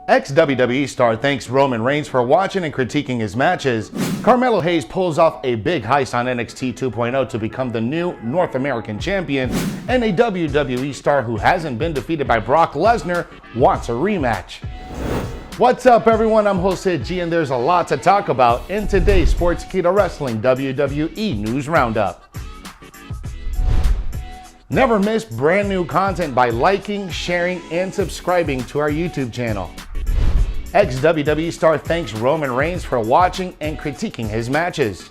Ex-WWE star thanks Roman Reigns for watching and critiquing his matches. Carmelo Hayes pulls off a big heist on NXT 2.0 to become the new North American Champion. And a WWE star who hasn't been defeated by Brock Lesnar wants a rematch. What's up, everyone? I'm host Sid G, and there's a lot to talk about in today's Sportskeeda Wrestling WWE News Roundup. Never miss brand new content by liking, sharing, and subscribing to our YouTube channel. Ex-WWE star thanks Roman Reigns for watching and critiquing his matches.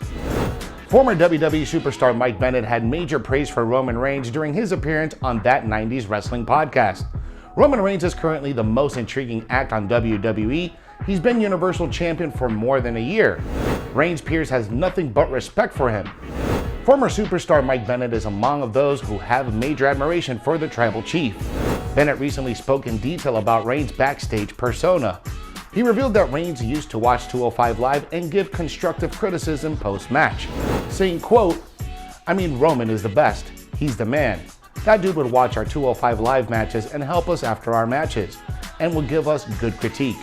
Former WWE Superstar Mike Bennett had major praise for Roman Reigns during his appearance on That 90s Wrestling podcast. Roman Reigns is currently the most intriguing act on WWE. He's been Universal Champion for more than a year. Reigns' peers has nothing but respect for him. Former Superstar Mike Bennett is among those who have major admiration for the Tribal Chief. Bennett recently spoke in detail about Reigns' backstage persona. He revealed that Reigns used to watch 205 Live and give constructive criticism post-match, saying, quote, "I mean, Roman is the best. He's the man. That dude would watch our 205 Live matches and help us after our matches, and would give us good critique.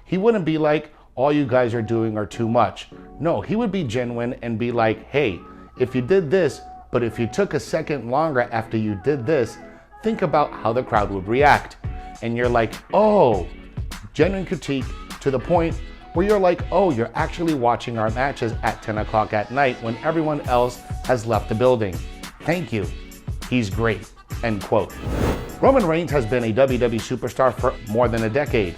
He wouldn't be like, all you guys are doing are too much. No, he would be genuine and be like, hey, if you did this, but if you took a second longer after you did this, think about how the crowd would react." And you're like, oh, genuine critique to the point where you're like, oh, you're actually watching our matches at 10 o'clock at night when everyone else has left the building. Thank you. He's great. End quote. Roman Reigns has been a WWE superstar for more than a decade.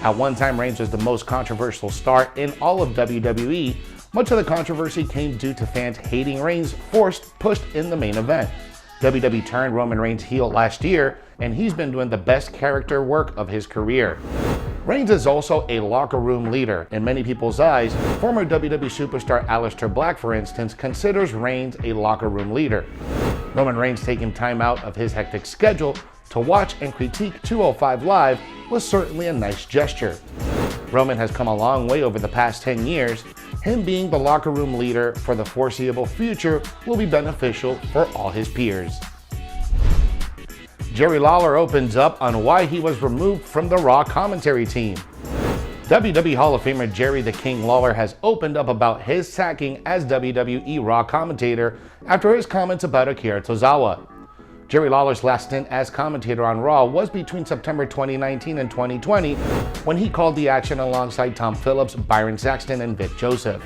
At one time, Reigns was the most controversial star in all of WWE. Much of the controversy came due to fans hating Reigns pushed in the main event. WWE turned Roman Reigns heel last year, and he's been doing the best character work of his career. Reigns is also a locker room leader. In many people's eyes, former WWE superstar Aleister Black, for instance, considers Reigns a locker room leader. Roman Reigns taking time out of his hectic schedule to watch and critique 205 Live was certainly a nice gesture. Roman has come a long way over the past 10 years. Him being the locker room leader for the foreseeable future will be beneficial for all his peers. Jerry Lawler opens up on why he was removed from the Raw commentary team. WWE Hall of Famer Jerry the King Lawler has opened up about his sacking as WWE Raw commentator after his comments about Akira Tozawa. Jerry Lawler's last stint as commentator on Raw was between September 2019 and 2020, when he called the action alongside Tom Phillips, Byron Saxton, and Vic Joseph.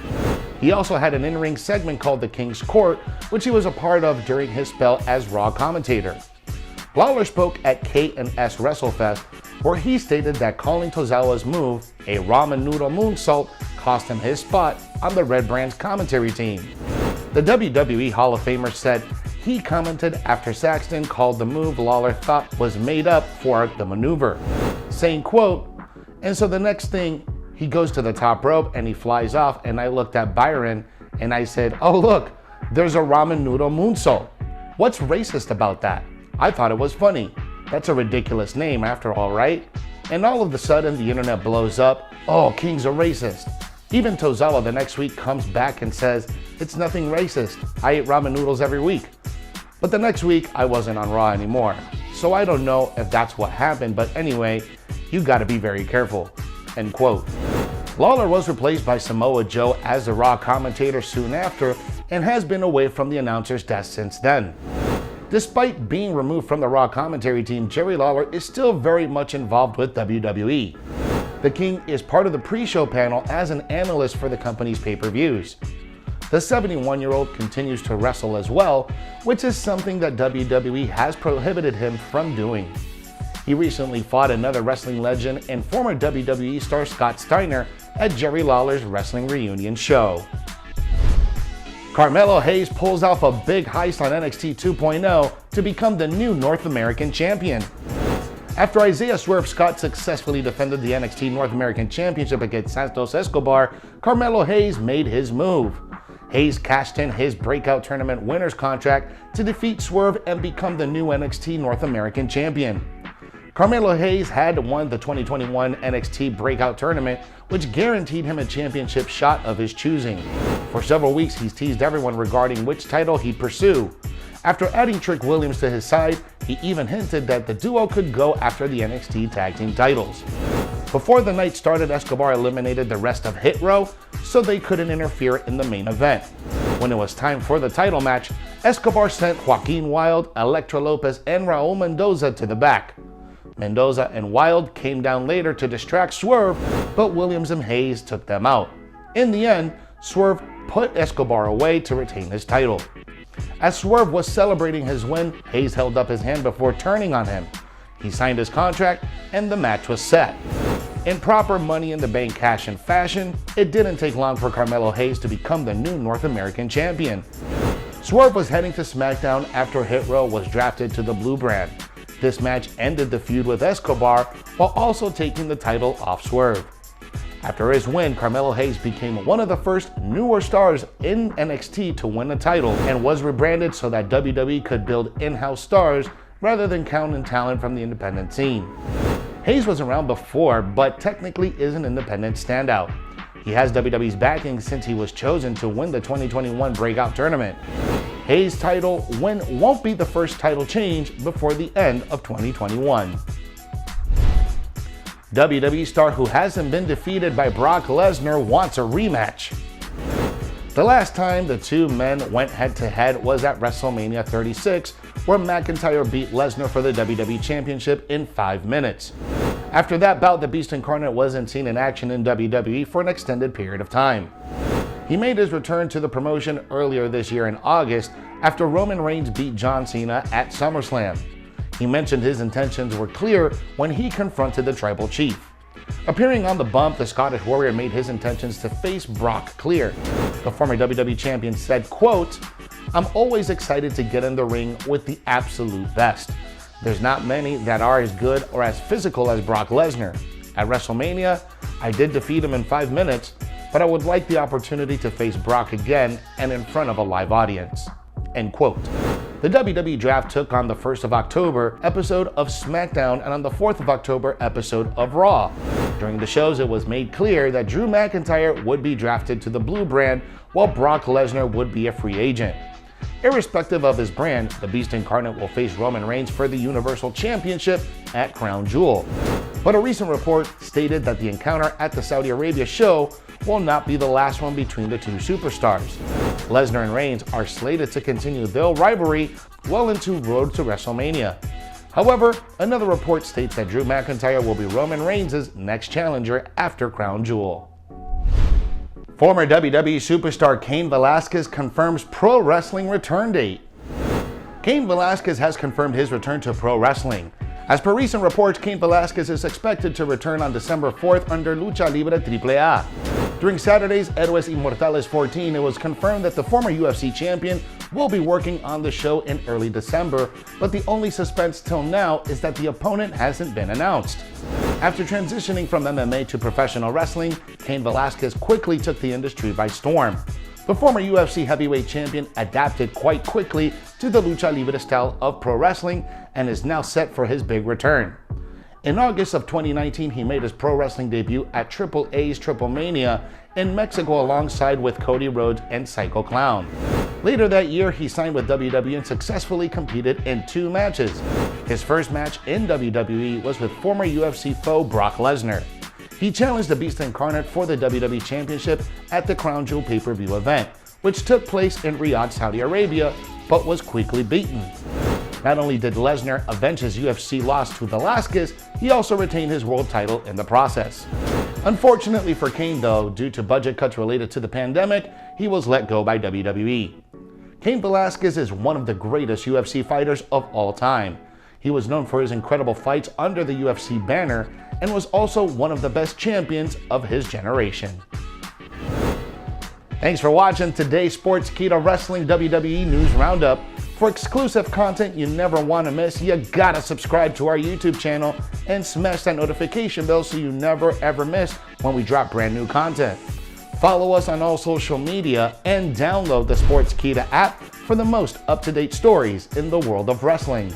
He also had an in-ring segment called The King's Court, which he was a part of during his spell as Raw commentator. Lawler spoke at K&S WrestleFest, where he stated that calling Tozawa's move, a ramen noodle moonsault, cost him his spot on the Red Brand's commentary team. The WWE Hall of Famer said he commented after Saxton called the move Lawler thought was made up for the maneuver, saying, quote, "And so the next thing, he goes to the top rope and he flies off, and I looked at Byron and I said, oh look, there's a ramen noodle moonsault. What's racist about that? I thought it was funny. That's a ridiculous name after all, right?" And all of a sudden the internet blows up. Oh, King's a racist. Even Tozawa the next week comes back and says, it's nothing racist. I eat ramen noodles every week. But the next week I wasn't on Raw anymore. So I don't know if that's what happened, but anyway, you gotta be very careful. End quote. Lawler was replaced by Samoa Joe as the Raw commentator soon after and has been away from the announcer's desk since then. Despite being removed from the Raw commentary team, Jerry Lawler is still very much involved with WWE. The King is part of the pre-show panel as an analyst for the company's pay-per-views. The 71-year-old continues to wrestle as well, which is something that WWE has prohibited him from doing. He recently fought another wrestling legend and former WWE star Scott Steiner at Jerry Lawler's Wrestling Reunion show. Carmelo Hayes pulls off a big heist on NXT 2.0 to become the new North American Champion. After Isaiah Swerve Scott successfully defended the NXT North American Championship against Santos Escobar, Carmelo Hayes made his move. Hayes cashed in his breakout tournament winner's contract to defeat Swerve and become the new NXT North American Champion. Carmelo Hayes had won the 2021 NXT Breakout Tournament, which guaranteed him a championship shot of his choosing. For several weeks, he's teased everyone regarding which title he'd pursue. After adding Trick Williams to his side, he even hinted that the duo could go after the NXT Tag Team titles. Before the night started, Escobar eliminated the rest of Hit Row, so they couldn't interfere in the main event. When it was time for the title match, Escobar sent Joaquin Wilde, Elektra Lopez, and Raul Mendoza to the back. Mendoza and Wilde came down later to distract Swerve, but Williams and Hayes took them out. In the end, Swerve put Escobar away to retain his title. As Swerve was celebrating his win, Hayes held up his hand before turning on him. He signed his contract, and the match was set. In proper Money in the Bank cash-in fashion, it didn't take long for Carmelo Hayes to become the new North American Champion. Swerve was heading to SmackDown after Hit Row was drafted to the Blue brand. This match ended the feud with Escobar while also taking the title off Swerve. After his win, Carmelo Hayes became one of the first newer stars in NXT to win the title and was rebranded so that WWE could build in-house stars rather than count in talent from the independent scene. Hayes was around before, but technically is an independent standout. He has WWE's backing since he was chosen to win the 2021 Breakout Tournament. Hayes' title win won't be the first title change before the end of 2021. WWE star who hasn't been defeated by Brock Lesnar wants a rematch. The last time the two men went head-to-head was at WrestleMania 36, where McIntyre beat Lesnar for the WWE Championship in 5 minutes. After that bout, the Beast Incarnate wasn't seen in action in WWE for an extended period of time. He made his return to the promotion earlier this year in August after Roman Reigns beat John Cena at SummerSlam. He mentioned his intentions were clear when he confronted the Tribal Chief. Appearing on the bump, the Scottish Warrior made his intentions to face Brock clear. The former WWE Champion said, quote, "I'm always excited to get in the ring with the absolute best. There's not many that are as good or as physical as Brock Lesnar. At WrestleMania, I did defeat him in 5 minutes, but I would like the opportunity to face Brock again and in front of a live audience." End quote. The WWE Draft took on the 1st of October episode of SmackDown and on the 4th of October episode of Raw. During the shows, it was made clear that Drew McIntyre would be drafted to the Blue brand while Brock Lesnar would be a free agent. Irrespective of his brand, the Beast Incarnate will face Roman Reigns for the Universal Championship at Crown Jewel. But a recent report stated that the encounter at the Saudi Arabia show will not be the last one between the two superstars. Lesnar and Reigns are slated to continue their rivalry well into Road to WrestleMania. However, another report states that Drew McIntyre will be Roman Reigns' next challenger after Crown Jewel. Former WWE Superstar Cain Velasquez confirms pro wrestling return date. Cain Velasquez has confirmed his return to pro wrestling. As per recent reports, Cain Velasquez is expected to return on December 4th under Lucha Libre AAA. During Saturday's Héroes Inmortales 14, it was confirmed that the former UFC champion will be working on the show in early December, but the only suspense till now is that the opponent hasn't been announced. After transitioning from MMA to professional wrestling, Cain Velasquez quickly took the industry by storm. The former UFC heavyweight champion adapted quite quickly to the Lucha Libre style of pro wrestling and is now set for his big return. In August of 2019, he made his pro wrestling debut at AAA's Triple Mania in Mexico alongside with Cody Rhodes and Psycho Clown. Later that year, he signed with WWE and successfully competed in 2 matches. His first match in WWE was with former UFC foe Brock Lesnar. He challenged the Beast Incarnate for the WWE Championship at the Crown Jewel pay-per-view event, which took place in Riyadh, Saudi Arabia, but was quickly beaten. Not only did Lesnar avenge his UFC loss to Velasquez, he also retained his world title in the process. Unfortunately for Cain though, due to budget cuts related to the pandemic, he was let go by WWE. Cain Velasquez is one of the greatest UFC fighters of all time. He was known for his incredible fights under the UFC banner and was also one of the best champions of his generation. Thanks for watching today's Sportskeeda Wrestling WWE News Roundup. For exclusive content you never want to miss, you gotta subscribe to our YouTube channel and smash that notification bell so you never ever miss when we drop brand new content. Follow us on all social media and download the Sportskeeda app for the most up-to-date stories in the world of wrestling.